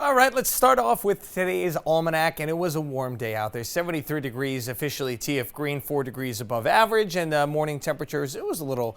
All right, let's start off with today's almanac, and it was a warm day out there. 73 degrees officially TF Green, 4 degrees above average, and morning temperatures, it was a little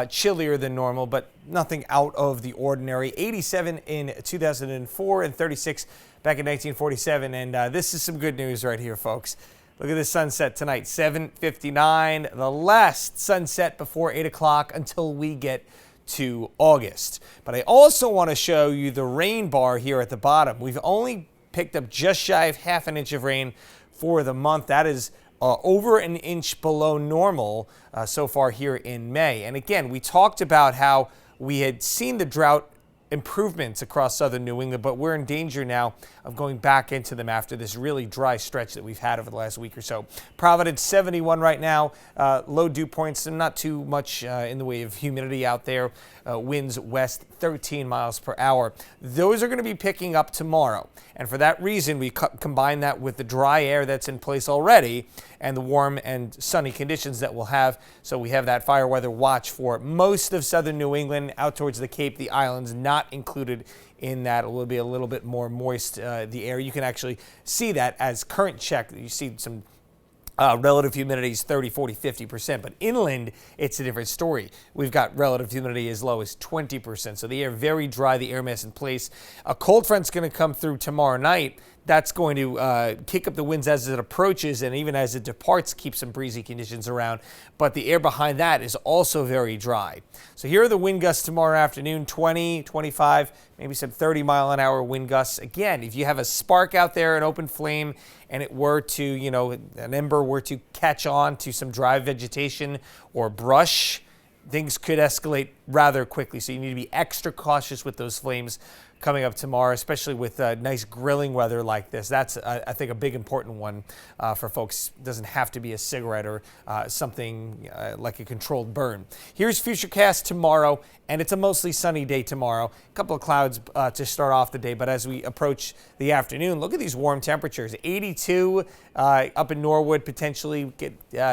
chillier than normal, but nothing out of the ordinary. 87 in 2004 and 36 back in 1947, and this is some good news right here, folks. Look at the sunset tonight, 7:59, the last sunset before 8 o'clock until we get to August. But I also want to show you the rain bar here at the bottom. We've only picked up just shy of half an inch of rain for the month. That is over an inch below normal so far here in May. And again, we talked about how we had seen the drought improvements across southern New England, but we're in danger now of going back into them after this really dry stretch that we've had over the last week or so. Providence 71 right now, low dew points and not too much in the way of humidity out there. Winds west 13 miles per hour. Those are going to be picking up tomorrow, and for that reason we combine that with the dry air that's in place already and the warm and sunny conditions that we'll have. So we have that fire weather watch for most of southern New England, out towards the Cape, the islands not included in that. It will be a little bit more moist, the air. You can actually see that as current check. You see some relative humidity is 30, 40, 50%, but inland, it's a different story. We've got relative humidity as low as 20%, so the air very dry, the air mass in place. A cold front's going to come through tomorrow night. That's going to kick up the winds as it approaches, and even as it departs, keep some breezy conditions around. But the air behind that is also very dry. So here are the wind gusts tomorrow afternoon, 20, 25, maybe some 30-mile-an-hour wind gusts. Again, if you have a spark out there, an open flame, and it were to, an ember were to catch on to some dry vegetation or brush, things could escalate rather quickly. So you need to be extra cautious with those flames coming up tomorrow, especially with nice grilling weather like this. That's, I think, a big important one for folks. It doesn't have to be a cigarette or something like a controlled burn. Here's Futurecast tomorrow, and it's a mostly sunny day tomorrow. A couple of clouds to start off the day, but as we approach the afternoon, look at these warm temperatures. 82 up in Norwood, potentially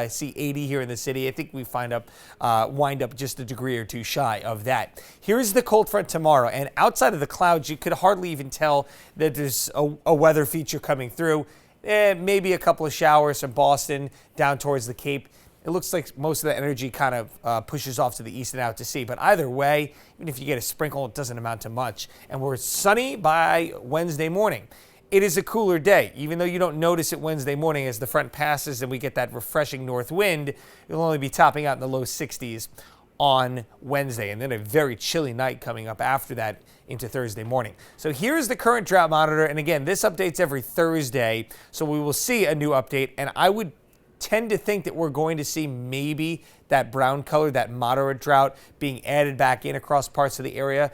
see 80 here in the city. I think we wind up just a degree or two shy of that. Here's the cold front tomorrow, and outside of the clouds, you could hardly even tell that there's a weather feature coming through. Maybe a couple of showers from Boston down towards the Cape. It looks like most of the energy kind of pushes off to the east and out to sea. But either way, even if you get a sprinkle, it doesn't amount to much. And we're sunny by Wednesday morning. It is a cooler day, even though you don't notice it Wednesday morning as the front passes and we get that refreshing north wind. It'll only be topping out in the low 60s on Wednesday, and then a very chilly night coming up after that into Thursday morning. So here's the current drought monitor, and again, this updates every Thursday, so we will see a new update, and I would tend to think that we're going to see maybe that brown color, that moderate drought, being added back in across parts of the area.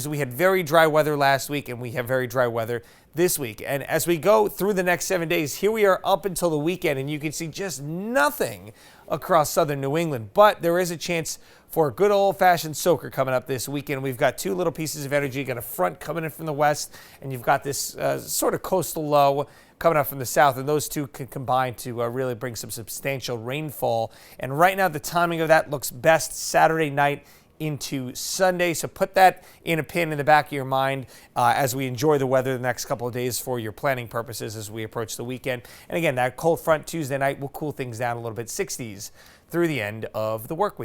We had very dry weather last week, and we have very dry weather this week. And as we go through the next 7 days, here we are up until the weekend, and you can see just nothing across southern New England. But there is a chance for a good old-fashioned soaker coming up this weekend. We've got two little pieces of energy. You've got a front coming in from the west, and you've got this sort of coastal low coming up from the south, and those two can combine to really bring some substantial rainfall. And right now, the timing of that looks best Saturday night into Sunday. So put that in a pin in the back of your mind as we enjoy the weather the next couple of days for your planning purposes as we approach the weekend. And again, that cold front Tuesday night will cool things down a little bit, 60s through the end of the work week.